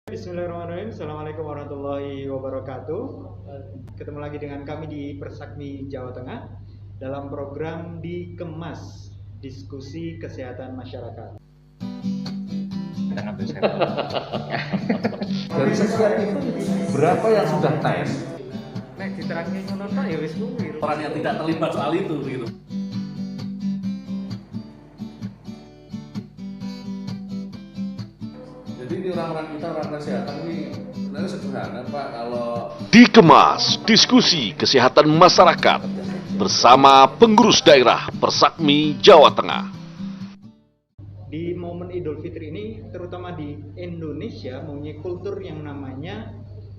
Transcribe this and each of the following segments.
Bismillahirrahmanirrahim. Assalamualaikum warahmatullahi wabarakatuh. Ketemu lagi dengan kami di Persakmi Jawa Tengah dalam program Dikemas, diskusi kesehatan masyarakat. Kita ngambil sampel. Dari sekian itu berapa yang sudah tes? Nek diterangin ngono tok ya wis kuwi. Orang yang tidak terlibat soal itu gitu. Jadi ini orang-orang kita, orang kesehatan ini sebenarnya sederhana Pak. Kalau Dikemas, diskusi kesehatan masyarakat bersama pengurus daerah Persakmi Jawa Tengah. Di momen Idul Fitri ini, terutama di Indonesia, mempunyai kultur yang namanya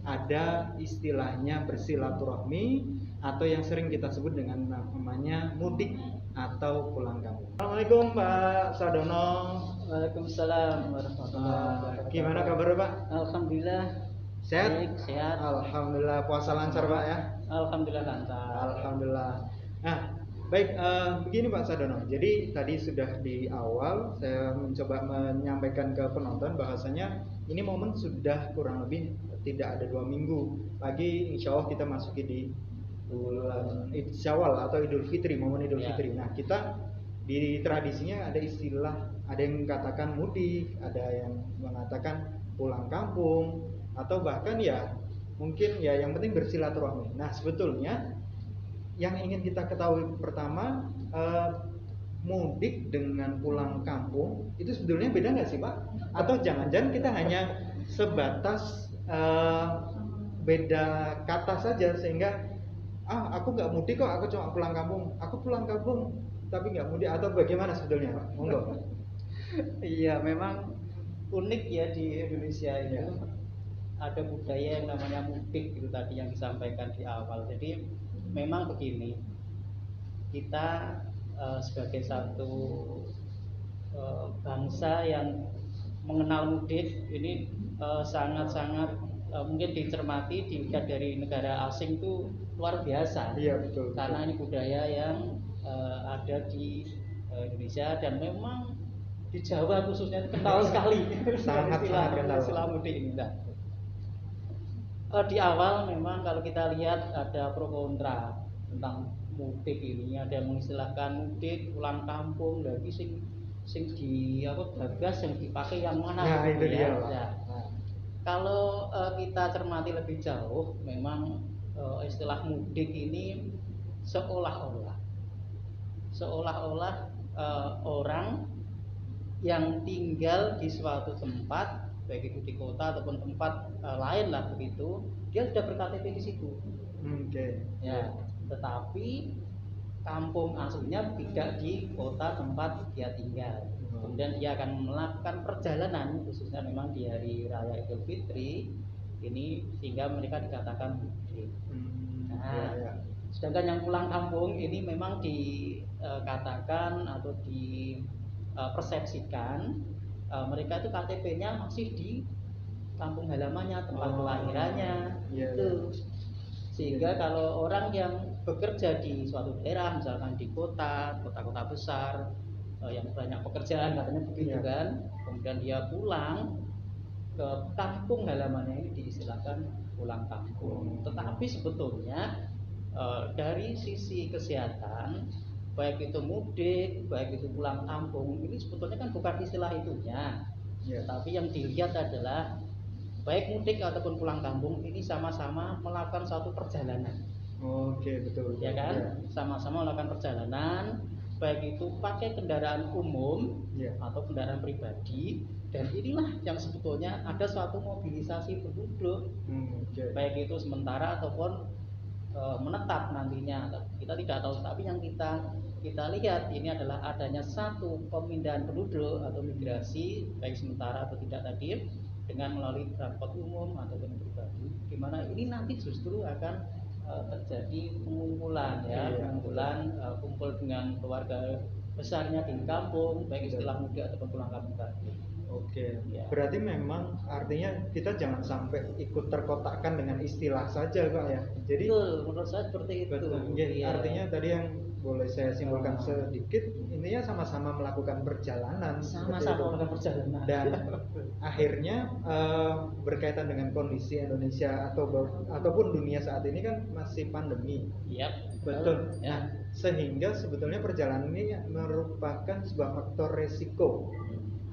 ada istilahnya bersilaturahmi atau yang sering kita sebut dengan namanya mudik atau pulang kampung. Assalamualaikum Pak Sadono. Waalaikumsalam warahmatullahi wabarakatuh. Gimana kabar Pak? Alhamdulillah Sehat? baik, sehat. Alhamdulillah, puasa lancar Pak ya? Alhamdulillah lancar. Alhamdulillah. Nah, baik, begini Pak Sadono. Jadi tadi sudah di awal saya mencoba menyampaikan ke penonton bahwasanya ini momen sudah kurang lebih tidak ada 2 minggu lagi, insya Allah kita masuki di bulan Syawal atau Idul Fitri, momen Idul Fitri. Nah, kita di tradisinya ada istilah, ada yang mengatakan mudik, ada yang mengatakan pulang kampung, atau bahkan ya mungkin ya yang penting bersilaturahmi. Nah, sebetulnya yang ingin kita ketahui pertama, mudik dengan pulang kampung itu sebetulnya beda nggak sih Pak? Atau jangan-jangan kita hanya sebatas beda kata saja sehingga aku nggak mudik kok, aku cuma pulang kampung. Aku pulang kampung tapi nggak mudik, atau bagaimana sebetulnya Pak? Monggo. Iya, memang unik ya di Indonesia itu. Ya. Ada budaya yang namanya mudik itu tadi yang disampaikan di awal. Jadi memang begini, kita sebagai satu bangsa yang mengenal mudik ini sangat-sangat mungkin dicermati, dilihat dari negara asing itu luar biasa. Iya, betul. Karena ini budaya yang ada di Indonesia dan memang di Jawa khususnya kental sekali. Sangat kental. Istilah mudik ini. Nah, di awal memang kalau kita lihat ada pro kontra tentang mudik ini, ada yang mengistilahkan mudik pulang kampung, lagi sing di gagas yang dipakai yang mana? Nah, itu dia, Pak. Ya. Kalau kita cermati lebih jauh, memang istilah mudik ini seolah-olah orang yang tinggal di suatu tempat, baik itu di kota ataupun tempat lain lah begitu, dia sudah ber-KTP di situ. Oke. Ya, tetapi kampung aslinya tidak di kota tempat dia tinggal. Kemudian dia akan melakukan perjalanan, khususnya memang di hari raya Idul Fitri ini, sehingga mereka dikatakan mudik. Nah, sedangkan yang pulang kampung ini memang dikatakan atau dipersepsikan mereka itu KTP-nya masih di kampung halamannya, tempat kelahirannya, itu. Sehingga kalau orang yang bekerja di suatu daerah, misalkan di kota-kota besar yang banyak pekerjaan katanya begitu kan, kemudian dia pulang ke kampung halamannya, ini diistilahkan pulang kampung. Tetapi sebetulnya dari sisi kesehatan, baik itu mudik, baik itu pulang kampung, ini sebetulnya kan bukan istilah itunya. Tapi yang dilihat adalah baik mudik ataupun pulang kampung ini sama-sama melakukan suatu perjalanan. Oke, betul. Ya kan? Sama-sama melakukan perjalanan, baik itu pakai kendaraan umum atau kendaraan pribadi, dan inilah yang sebetulnya ada suatu mobilisasi penduduk, baik itu sementara ataupun menetap nantinya, kita tidak tahu. Tapi yang kita lihat ini adalah adanya satu pemindahan penduduk atau migrasi, baik sementara atau tidak tadi, dengan melalui transport umum ataupun pribadi, di mana ini nanti justru akan terjadi pengumpulan, pengumpulan kumpul dengan keluarga besarnya di kampung, baik istilah mudik ataupun pulang kampung tadi. Oke, Ya. berarti memang artinya kita jangan sampai ikut terkotakkan dengan istilah saja Pak ya. Jadi Betul, menurut saya seperti itu. betul. Ya, Iya. artinya tadi yang boleh saya simpulkan sedikit, intinya sama-sama melakukan perjalanan, seperti Sama-sama itu. melakukan perjalanan. Dan akhirnya berkaitan dengan kondisi Indonesia ataupun dunia saat ini kan masih pandemi. Iya. Betul. Ya. Nah, sehingga sebetulnya perjalanan ini merupakan sebuah faktor resiko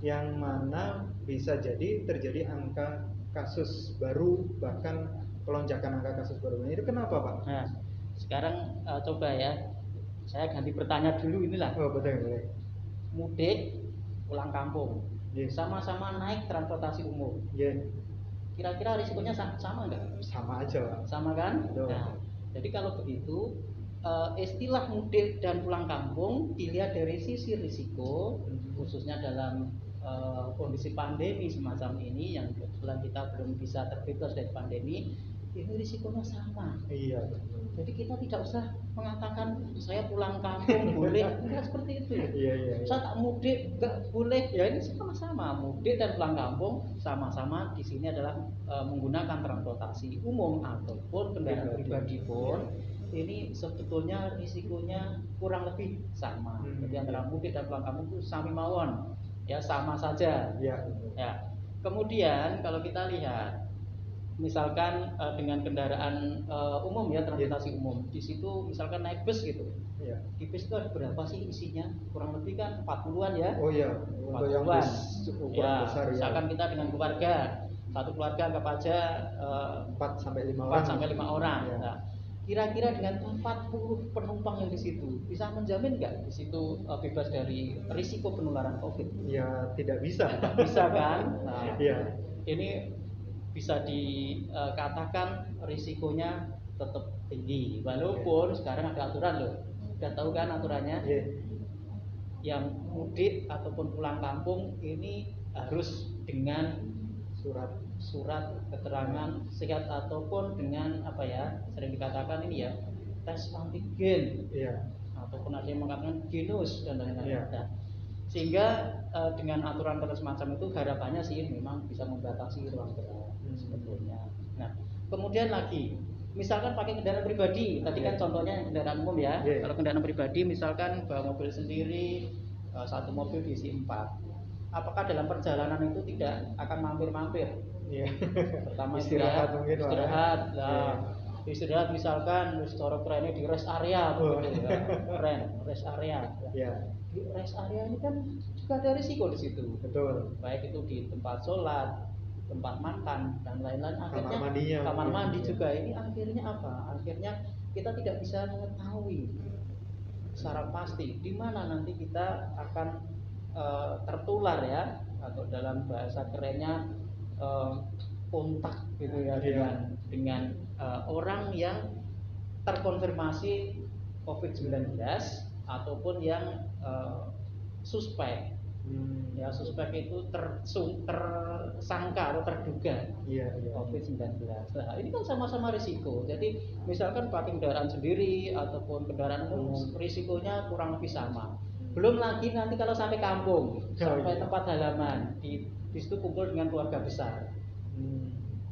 yang mana bisa jadi terjadi angka kasus baru, bahkan pelonjakan angka kasus baru. Itu kenapa Pak? Nah, sekarang coba ya, saya ganti bertanya dulu inilah. Oh betul. Mudik, pulang kampung, Yes. sama-sama naik transportasi umum. Yeah. Kira-kira risikonya sama nggak? Sama aja Pak. Sama kan? Betul. Nah, jadi kalau begitu istilah mudik dan pulang kampung dilihat dari sisi risiko, khususnya dalam kondisi pandemi semacam ini yang kebetulan kita belum bisa terbebas dari pandemi, ini risikonya sama. Iya betul. Jadi kita tidak usah mengatakan saya pulang kampung boleh, enggak seperti itu. Iya. Saya tak mudik enggak boleh. Ya ini sama-sama mudik dan pulang kampung sama-sama di sini adalah menggunakan transportasi umum ataupun kendaraan pribadi pun ini sebetulnya risikonya kurang lebih sama. Jadi antara mudik dan pulang kampung itu sami mawon. Ya sama saja. Iya. Ya. Kemudian kalau kita lihat misalkan dengan kendaraan umum ya, transportasi umum, di situ misalkan naik bus gitu. Iya. Di bus itu ada berapa sih isinya? Kurang lebih kan 40-an ya. Oh iya, untuk yang 40-an. bus ukuran Ya, besar ya. misalkan kita dengan keluarga, satu keluarga anggap aja 4 sampai 5 4 orang. sampai 5 orang. Iya. Nah, kira-kira dengan 40 penumpang yang di situ bisa menjamin nggak di situ bebas dari risiko penularan COVID? Ya tidak bisa. Bisa kan? Nah, Iya. ini bisa dikatakan risikonya tetap tinggi, walaupun sekarang ada aturan loh. Udah tahu kan aturannya? Iya. Yang mudik ataupun pulang kampung ini harus dengan surat keterangan sehat ataupun dengan apa ya, sering dikatakan ini ya, tes antigen. Iya. Ataupun ada yang mengatakan genus dan lain-lain. Iya. Nah, sehingga dengan aturan semacam itu harapannya sih memang bisa membatasi ruang gerak sebetulnya. Nah, kemudian lagi misalkan pakai kendaraan pribadi, tadi kan contohnya kendaraan umum ya. Kalau kendaraan pribadi misalkan bawa mobil sendiri, satu mobil diisi 4. Apakah dalam perjalanan itu tidak akan mampir-mampir? Iya. Pertama Istirahat mungkin, Pak. istirahat. Iya. Nah, istirahat misalkan secara kerennya di rest area begitu ya. Keren, rest area. Iya. Di rest area ini kan juga ada risiko di situ. Betul. Baik itu di tempat sholat, tempat makan dan lain-lain. Akhirnya mandinya kamar mungkin. mandi juga. Ini akhirnya apa? Akhirnya kita tidak bisa mengetahui secara pasti di mana nanti kita akan tertular ya, atau dalam bahasa kerennya kontak gitu ya, dengan orang yang terkonfirmasi COVID-19 ataupun yang suspek. Ya, suspek itu tersangka atau terduga COVID-19. Nah, ini kan sama-sama risiko. Jadi misalkan pakai kendaraan sendiri ataupun kendaraan umum, risikonya kurang lebih sama. Belum lagi nanti kalau sampai kampung, sampai tempat halaman, di situ kumpul dengan keluarga besar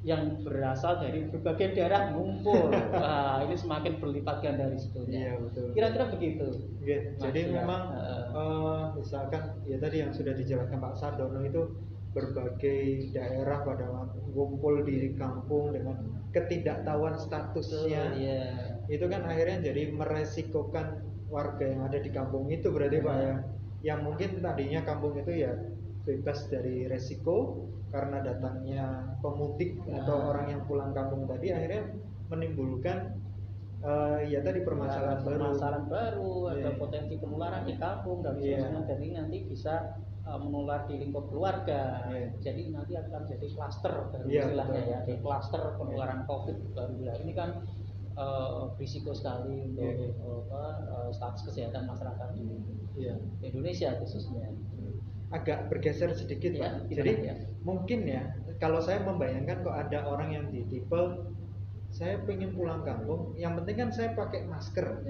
yang berasal dari berbagai daerah ngumpul. Wah, ini semakin berlipat ganda risikonya. Iya, betul. Kira-kira begitu. Oke, jadi Mas, memang misalkan ya tadi yang sudah dijelaskan Pak Sardono itu berbagai daerah pada ngumpul di kampung dengan ketidaktahuan statusnya. Iya. Itu kan akhirnya jadi meresikokan warga yang ada di kampung itu berarti Pak ya. Yang mungkin tadinya kampung itu ya bebas dari resiko karena datangnya pemudik atau orang yang pulang kampung tadi, akhirnya menimbulkan ya tadi permasalahan baru, ada potensi penularan di kampung dan sebagainya. Jadi nanti bisa menular di lingkup keluarga. Jadi nanti akan jadi klaster baru istilahnya ya, di klaster penularan COVID baru. Ini kan risiko sekali untuk status kesehatan masyarakat di Indonesia khususnya. Agak bergeser sedikit Pak. Jadi mungkin ya kalau saya membayangkan kok ada orang yang di tipe saya pengen pulang kampung, yang penting kan saya pakai masker,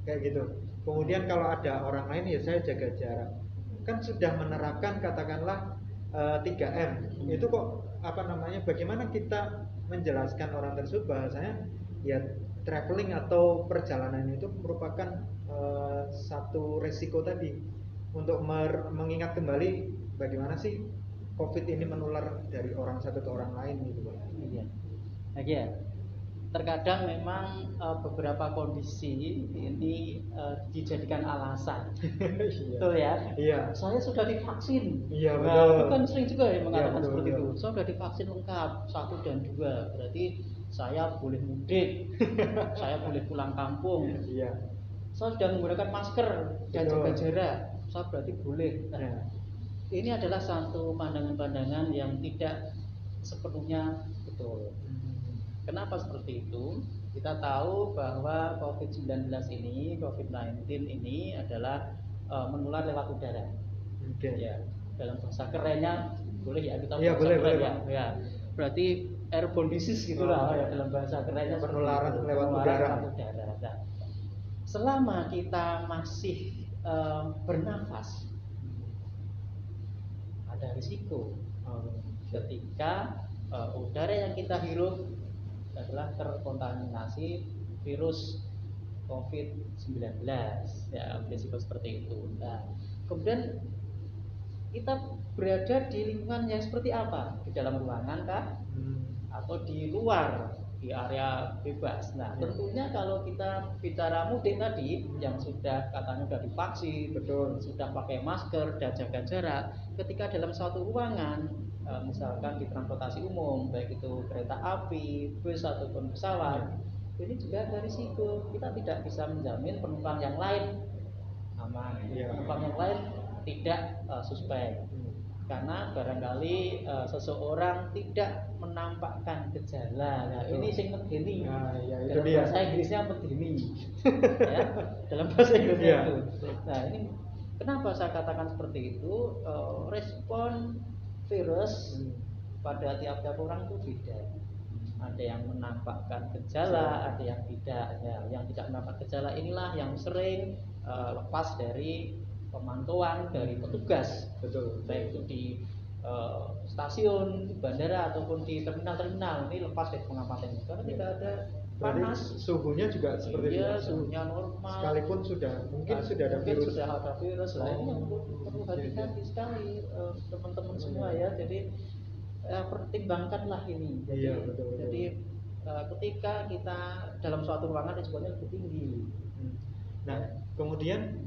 kayak gitu. Kemudian kalau ada orang lain ya saya jaga jarak. Kan sudah menerapkan katakanlah 3M. Itu kok bagaimana kita menjelaskan orang tersebut bahasanya ya traveling atau perjalanan itu merupakan satu resiko tadi untuk mengingat kembali bagaimana sih COVID ini menular dari orang satu ke orang lain gitu Pak. Iya. Ya. Terkadang memang beberapa kondisi ini dijadikan alasan. Betul ya? Iya. Saya sudah divaksin. Iya, betul. Nah, itu kan sering juga ya mengatakan betul, seperti betul. itu. Saya sudah divaksin lengkap 1 dan 2. Berarti saya boleh mudik. Saya boleh pulang kampung. Iya. Saya sudah menggunakan masker dan Betul. jaga jarak. Saya berarti boleh. Nah, Ya. ini adalah satu pandangan-pandangan yang tidak sepenuhnya betul. Kenapa seperti itu? Kita tahu bahwa COVID-19 ini, COVID-19 ini adalah menular lewat udara. Oke. Ya, dalam bahasa kerennya boleh ya kita Iya, bahasa boleh, keren boleh, ya. Pak. Ya. Berarti airborne disease gitulah ya dalam bahasa kerennya. Penularan seperti itu. lewat Penularan udara. lewat udara. Nah, selama kita masih bernafas, ada risiko ketika udara yang kita hirup adalah terkontaminasi virus COVID-19, ya risiko seperti itu. Nah, kemudian kita berada di lingkungan yang seperti apa? Di dalam ruangan kah? Atau di luar, di area bebas. Nah, tentunya kalau kita bicara mudik tadi, yang katanya sudah divaksin, Betul. sudah pakai masker dan jaga jarak, ketika dalam suatu ruangan, misalkan di transportasi umum, baik itu kereta api, bus ataupun pesawat, ini juga ada risiko. Kita tidak bisa menjamin penumpang yang lain aman, penumpang yang lain tidak suspek. Karena barangkali seseorang tidak menampakkan gejala. Nah, ini sing medeni. Dalam bahasa Inggrisnya medeni. Ya, dalam bahasa Inggrisnya itu. Nah, ini kenapa saya katakan seperti itu? Respon virus pada tiap-tiap orang itu beda. Ada yang menampakkan gejala, ada yang tidak. Ya, yang tidak menampakkan gejala inilah yang sering lepas dari pemantauan dari petugas, Betul. baik itu di stasiun, di bandara ataupun di terminal-terminal. Ini lepas dari pengamatan karena tidak ada panas. Suhunya juga seperti iya, biasa. suhunya normal. Sekalipun mungkin sudah ada virus. Sudah ada virus lah. Ini yang perlu hati-hati sekali teman-teman semua ya. Jadi pertimbangkanlah ini. Jadi, Iya, betul. Jadi ketika kita dalam suatu ruangan resikonya lebih tinggi. Nah, kemudian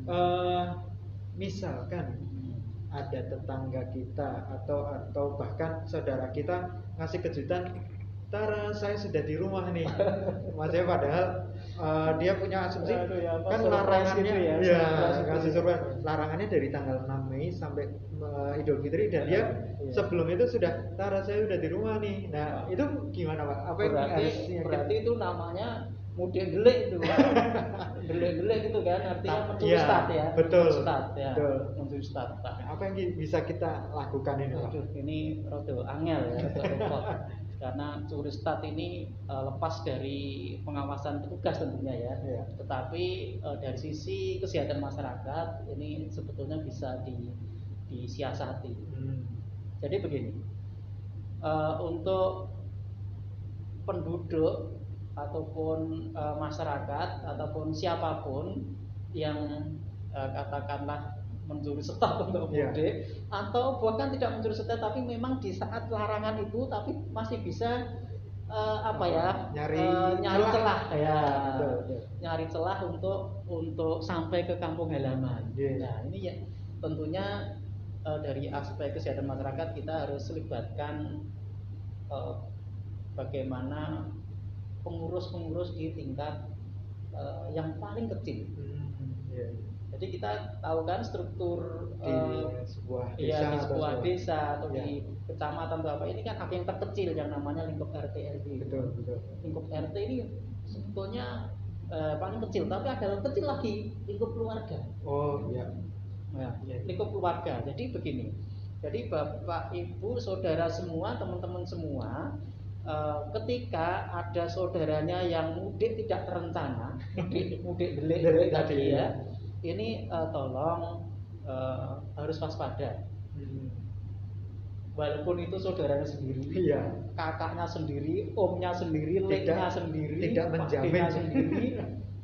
misalkan ada tetangga kita atau bahkan saudara kita ngasih kejutan, Tara saya sudah di rumah nih, maksudnya padahal dia punya asumsi kan larangannya gitu ya ngasih surprise, larangannya dari tanggal 6 Mei sampai Idul Fitri dan dia sebelum itu sudah Tara saya udah di rumah nih. Nah itu gimana Pak? Apa yang berarti itu namanya mudik delik itu delik gitu kan, artinya mencuri start ya. Betul. Start ya. Betul. Mencuri start. Nah, apa yang bisa kita lakukan ini Pak? Ini rada angel ya, rada repot. Karena curi start ini lepas dari pengawasan petugas tentunya ya. Tetapi dari sisi kesehatan masyarakat ini sebetulnya bisa disiasati. Jadi begini, untuk penduduk ataupun masyarakat ataupun siapapun yang katakanlah mencuri start untuk mudik atau bahkan tidak mencuri start tapi memang di saat larangan itu tapi masih bisa nyari celah ya, nyari celah untuk sampai ke kampung halaman. Nah ini ya tentunya dari aspek kesehatan masyarakat kita harus libatkan bagaimana pengurus-pengurus di tingkat yang paling kecil. Jadi kita tahu kan struktur di sebuah desa atau di kecamatan atau apa, ini kan ada yang terkecil yang namanya lingkup RT RW. Betul. Lingkup RT ini sebetulnya paling kecil, tapi ada yang kecil lagi lingkup keluarga. Oh iya. Lingkup keluarga. Jadi begini. Jadi Bapak, Ibu, saudara semua, teman-teman semua ketika ada saudaranya yang mudik tidak terencana, mudik delik tadi ya, ini tolong harus waspada. Walaupun itu saudaranya sendiri, kakaknya sendiri, omnya sendiri, leknya sendiri, tidak menjamin sendiri,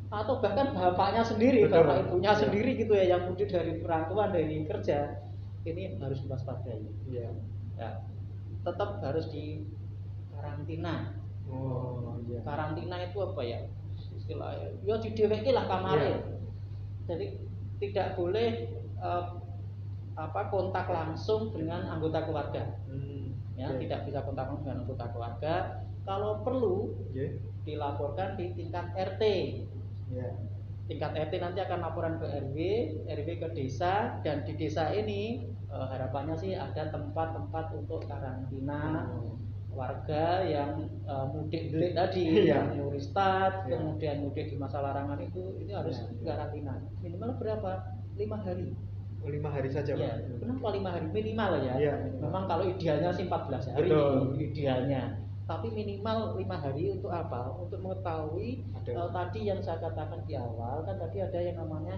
atau bahkan bapaknya sendiri, betul, bapak ibunya sendiri gitu ya, yang mudik dari perantauan, dari kerja, ini harus diwaspadai. Ya, tetap harus di karantina. Karantina itu apa ya? Istilahnya, ya dideweki lah kamarnya. Jadi tidak boleh kontak langsung dengan anggota keluarga. Tidak bisa kontak langsung dengan anggota keluarga. Kalau perlu dilaporkan di tingkat RT. Tingkat RT nanti akan laporan ke RW ke desa, dan di desa ini harapannya sih ada tempat-tempat untuk karantina warga yang mudik delik tadi, yang muristat, kemudian mudik di masa larangan itu harus karantina. Minimal berapa? 5 hari. 5 hari saja, Pak. Kenapa 5 hari? Minimal ya. Memang kalau idealnya sih 14 hari, idealnya. Tapi minimal 5 hari untuk apa? Untuk mengetahui tadi yang saya katakan di awal, kan tadi ada yang namanya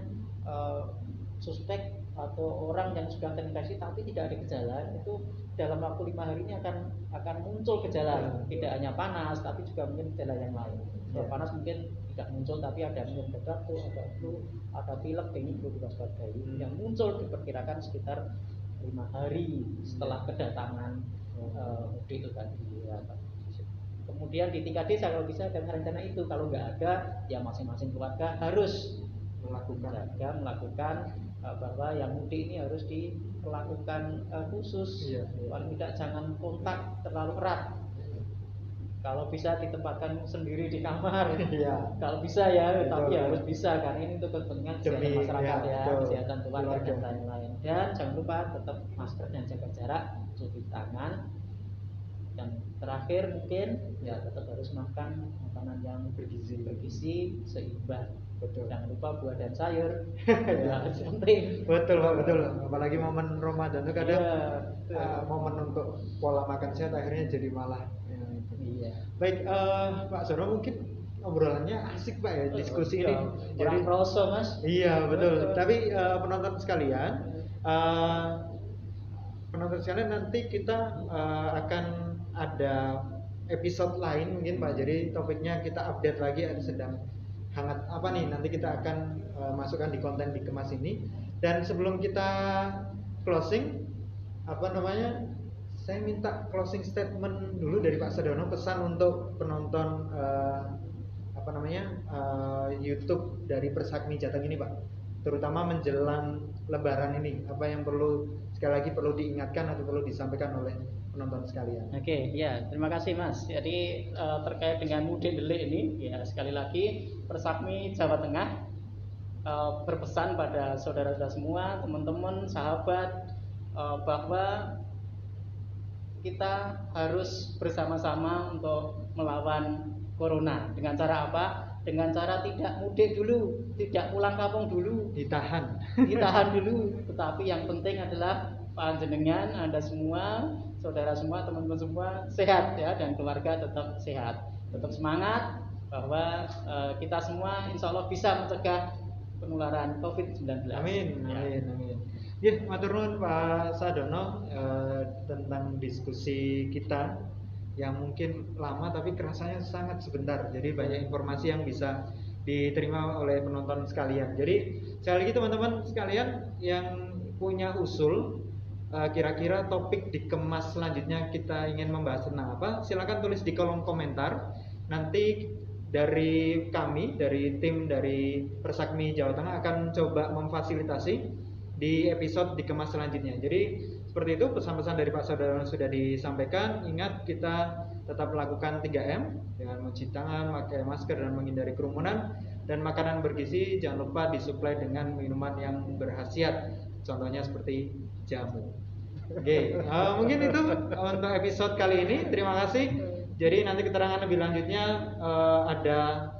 suspek atau orang yang sudah terinfeksi tapi tidak ada gejala, itu dalam waktu 5 hari ini akan muncul gejala, tidak hanya panas tapi juga mungkin gejala yang lain. Kalau panas mungkin tidak muncul, tapi ada mungkin batuk, ada flu, ada pilek, ini perlu diwaspadai. Yang muncul diperkirakan sekitar 5 hari setelah kedatangan mudik itu tadi. Kemudian di tingkat desa kalau bisa ada rencana itu, kalau nggak ada ya masing-masing keluarga harus melakukan bahwa yang mudik ini harus dilakukan khusus. Paling tidak jangan kontak terlalu erat. Kalau bisa ditempatkan sendiri di kamar, kalau bisa ya, tapi harus bisa karena ini untuk kepentingan kesehatan masyarakat kesehatan keluarga dan lain-lain. Dan jangan lupa tetap masker dan jaga jarak, cuci tangan. Dan terakhir mungkin tetap harus makan makanan yang bergizi seimbang. Jangan lupa buah dan sayur. Penting. Betul, Pak, betul. Apalagi momen Ramadan itu kadang momen untuk pola makan sehat akhirnya jadi malah. Baik, Pak Sono, mungkin obrolannya asik, Pak, ya, diskusi ini. Jadi proso, Mas. Iya, betul. Tapi penonton sekalian, nanti kita akan ada episode lain mungkin, Pak. Jadi topiknya kita update lagi, sedang hangat apa nih, nanti kita akan masukkan di konten di Kemas ini. Dan sebelum kita closing, saya minta closing statement dulu dari Pak Sadono, pesan untuk penonton YouTube dari Persakmi Jateng ini, Pak, terutama menjelang Lebaran ini, apa yang sekali lagi perlu diingatkan atau perlu disampaikan oleh penonton sekalian. Oke, terima kasih, Mas. Jadi terkait dengan mudik delik ini, ya sekali lagi Persakmi Jawa Tengah berpesan pada saudara-saudara semua, teman-teman, sahabat, bahwa kita harus bersama-sama untuk melawan corona. Dengan cara apa? Dengan cara tidak mudik dulu, tidak pulang kampung dulu, ditahan dulu. Tetapi yang penting adalah panjenengan, Anda semua, saudara semua, teman-teman semua sehat ya, dan keluarga tetap sehat, tetap semangat bahwa kita semua insya Allah bisa mencegah penularan COVID-19. Amin. Ya, matur nuwun Pak Sadono tentang diskusi kita yang mungkin lama tapi kerasanya sangat sebentar. Jadi banyak informasi yang bisa diterima oleh penonton sekalian. Jadi sekali lagi teman-teman sekalian yang punya usul kira-kira topik di Kemas selanjutnya kita ingin membahas tentang apa, silakan tulis di kolom komentar. Nanti dari kami, dari tim dari Persakmi Jawa Tengah akan coba memfasilitasi di episode di Kemas selanjutnya. Jadi seperti itu pesan-pesan dari Pak Saudara sudah disampaikan. Ingat, kita tetap melakukan 3M dengan mencuci tangan, pakai masker dan menghindari kerumunan, dan makanan bergizi jangan lupa disuplai dengan minuman yang berkhasiat, contohnya seperti jamu. Oke, mungkin itu untuk episode kali ini. Terima kasih. Jadi nanti keterangan lebih lanjutnya ada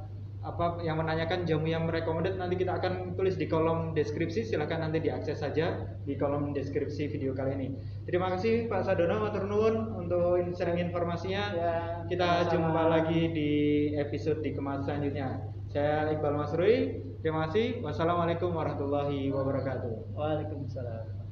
apa yang menanyakan jamu yang recommended, nanti kita akan tulis di kolom deskripsi. Silahkan nanti diakses saja di kolom deskripsi video kali ini. Terima kasih Pak Sadono, matur nuwun untuk sharing informasinya. Ya, Kita sama-sama. jumpa lagi di episode Dikemas selanjutnya. Saya Iqbal Masrui. Terima kasih. Wassalamualaikum warahmatullahi wabarakatuh. Waalaikumsalam.